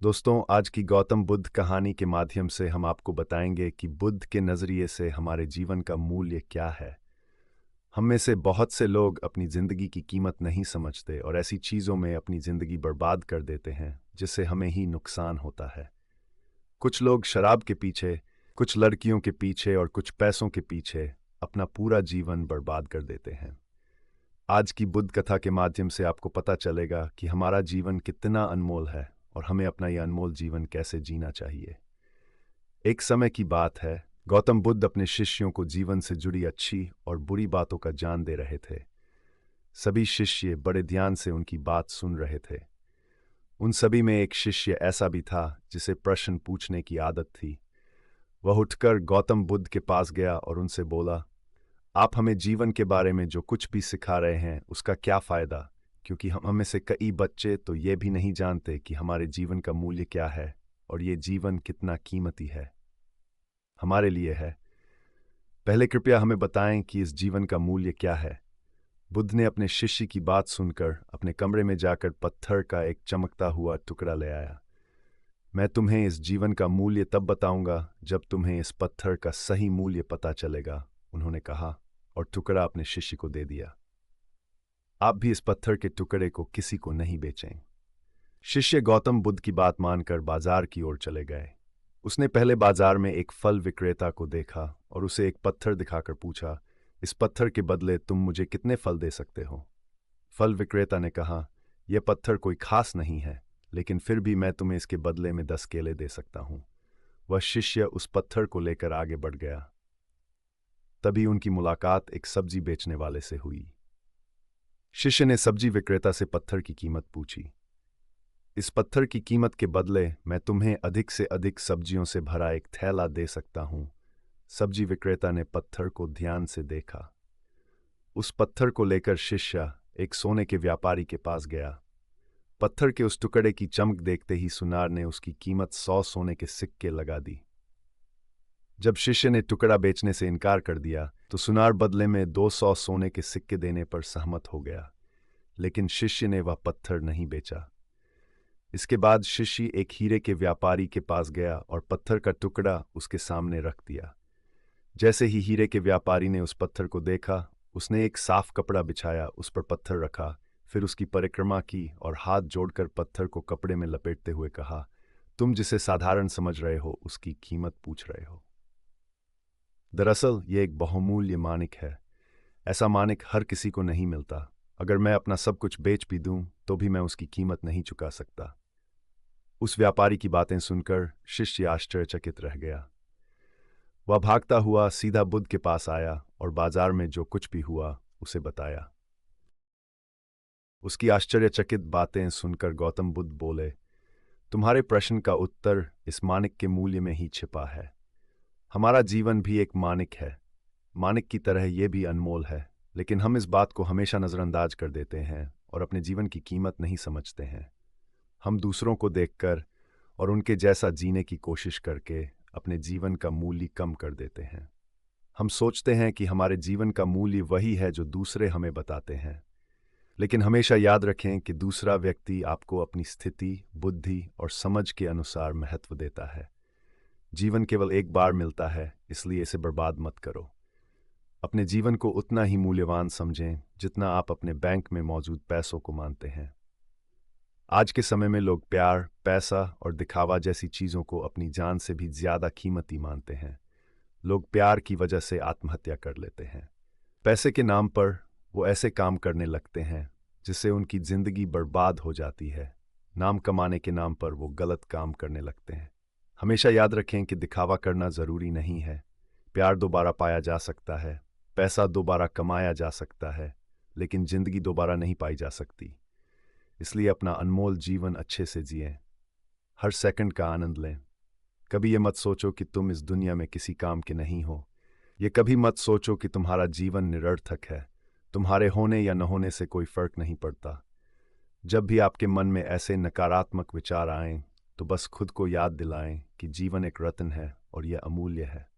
दोस्तों, आज की गौतम बुद्ध कहानी के माध्यम से हम आपको बताएंगे कि बुद्ध के नज़रिए से हमारे जीवन का मूल्य क्या है। हम में से बहुत से लोग अपनी ज़िंदगी की कीमत नहीं समझते और ऐसी चीज़ों में अपनी ज़िंदगी बर्बाद कर देते हैं जिससे हमें ही नुकसान होता है। कुछ लोग शराब के पीछे, कुछ लड़कियों के पीछे और कुछ पैसों के पीछे अपना पूरा जीवन बर्बाद कर देते हैं। आज की बुद्ध कथा के माध्यम से आपको पता चलेगा कि हमारा जीवन कितना अनमोल है और हमें अपना यह अनमोल जीवन कैसे जीना चाहिए। एक समय की बात है, गौतम बुद्ध अपने शिष्यों को जीवन से जुड़ी अच्छी और बुरी बातों का ज्ञान दे रहे थे। सभी शिष्य बड़े ध्यान से उनकी बात सुन रहे थे। उन सभी में एक शिष्य ऐसा भी था जिसे प्रश्न पूछने की आदत थी। वह उठकर गौतम बुद्ध के पास गया और उनसे बोला, आप हमें जीवन के बारे में जो कुछ भी सिखा रहे हैं उसका क्या फ़ायदा, क्योंकि हम में से कई बच्चे तो ये भी नहीं जानते कि हमारे जीवन का मूल्य क्या है और ये जीवन कितना कीमती है हमारे लिए है। पहले कृपया हमें बताएं कि इस जीवन का मूल्य क्या है। बुद्ध ने अपने शिष्य की बात सुनकर अपने कमरे में जाकर पत्थर का एक चमकता हुआ टुकड़ा ले आया। मैं तुम्हें इस जीवन का मूल्य तब बताऊंगा जब तुम्हें इस पत्थर का सही मूल्य पता चलेगा, उन्होंने कहा और टुकड़ा अपने शिष्य को दे दिया। आप भी इस पत्थर के टुकड़े को किसी को नहीं बेचें। शिष्य गौतम बुद्ध की बात मानकर बाजार की ओर चले गए। उसने पहले बाजार में एक फल विक्रेता को देखा और उसे एक पत्थर दिखाकर पूछा, इस पत्थर के बदले तुम मुझे कितने फल दे सकते हो? फल विक्रेता ने कहा, यह पत्थर कोई खास नहीं है, लेकिन फिर भी मैं तुम्हें इसके बदले में 10 केले दे सकता हूं। वह शिष्य उस पत्थर को लेकर आगे बढ़ गया। तभी उनकी मुलाकात एक सब्जी बेचने वाले से हुई। शिष्य ने सब्जी विक्रेता से पत्थर की कीमत पूछी। इस पत्थर की कीमत के बदले मैं तुम्हें अधिक से अधिक सब्जियों से भरा एक थैला दे सकता हूं। सब्जी विक्रेता ने पत्थर को ध्यान से देखा। उस पत्थर को लेकर शिष्य एक सोने के व्यापारी के पास गया। पत्थर के उस टुकड़े की चमक देखते ही सुनार ने उसकी कीमत 100 सोने के सिक्के लगा दी। जब शिष्य ने टुकड़ा बेचने से इनकार कर दिया तो सुनार बदले में 200 सोने के सिक्के देने पर सहमत हो गया, लेकिन शिष्य ने वह पत्थर नहीं बेचा। इसके बाद शिष्य एक हीरे के व्यापारी के पास गया और पत्थर का टुकड़ा उसके सामने रख दिया। जैसे ही हीरे के व्यापारी ने उस पत्थर को देखा, उसने एक साफ कपड़ा बिछाया, उस पर पत्थर रखा, फिर उसकी परिक्रमा की और हाथ जोड़कर पत्थर को कपड़े में लपेटते हुए कहा, तुम जिसे साधारण समझ रहे हो उसकी कीमत पूछ रहे हो। दरअसल ये एक बहुमूल्य माणिक है। ऐसा माणिक हर किसी को नहीं मिलता। अगर मैं अपना सब कुछ बेच भी दूं तो भी मैं उसकी कीमत नहीं चुका सकता। उस व्यापारी की बातें सुनकर शिष्य आश्चर्यचकित रह गया। वह भागता हुआ सीधा बुद्ध के पास आया और बाजार में जो कुछ भी हुआ उसे बताया। उसकी आश्चर्यचकित बातें सुनकर गौतम बुद्ध बोले, तुम्हारे प्रश्न का उत्तर इस माणिक के मूल्य में ही छिपा है। हमारा जीवन भी एक माणिक है। माणिक की तरह यह भी अनमोल है, लेकिन हम इस बात को हमेशा नज़रअंदाज कर देते हैं और अपने जीवन की कीमत नहीं समझते हैं। हम दूसरों को देखकर और उनके जैसा जीने की कोशिश करके अपने जीवन का मूल्य कम कर देते हैं। हम सोचते हैं कि हमारे जीवन का मूल्य वही है जो दूसरे हमें बताते हैं, लेकिन हमेशा याद रखें कि दूसरा व्यक्ति आपको अपनी स्थिति, बुद्धि और समझ के अनुसार महत्व देता है। जीवन केवल एक बार मिलता है, इसलिए इसे बर्बाद मत करो। अपने जीवन को उतना ही मूल्यवान समझें जितना आप अपने बैंक में मौजूद पैसों को मानते हैं। आज के समय में लोग प्यार, पैसा और दिखावा जैसी चीज़ों को अपनी जान से भी ज़्यादा कीमती मानते हैं। लोग प्यार की वजह से आत्महत्या कर लेते हैं। पैसे के नाम पर वो ऐसे काम करने लगते हैं जिससे उनकी ज़िंदगी बर्बाद हो जाती है। नाम कमाने के नाम पर वो गलत काम करने लगते हैं। हमेशा याद रखें कि दिखावा करना ज़रूरी नहीं है। प्यार दोबारा पाया जा सकता है, पैसा दोबारा कमाया जा सकता है, लेकिन ज़िंदगी दोबारा नहीं पाई जा सकती। इसलिए अपना अनमोल जीवन अच्छे से जिएं। हर सेकंड का आनंद लें। कभी ये मत सोचो कि तुम इस दुनिया में किसी काम के नहीं हो। ये कभी मत सोचो कि तुम्हारा जीवन निरर्थक है। तुम्हारे होने या न होने से कोई फर्क नहीं पड़ता। जब भी आपके मन में ऐसे नकारात्मक विचार आएं, तो बस खुद को याद दिलाएं कि जीवन एक रत्न है और यह अमूल्य है।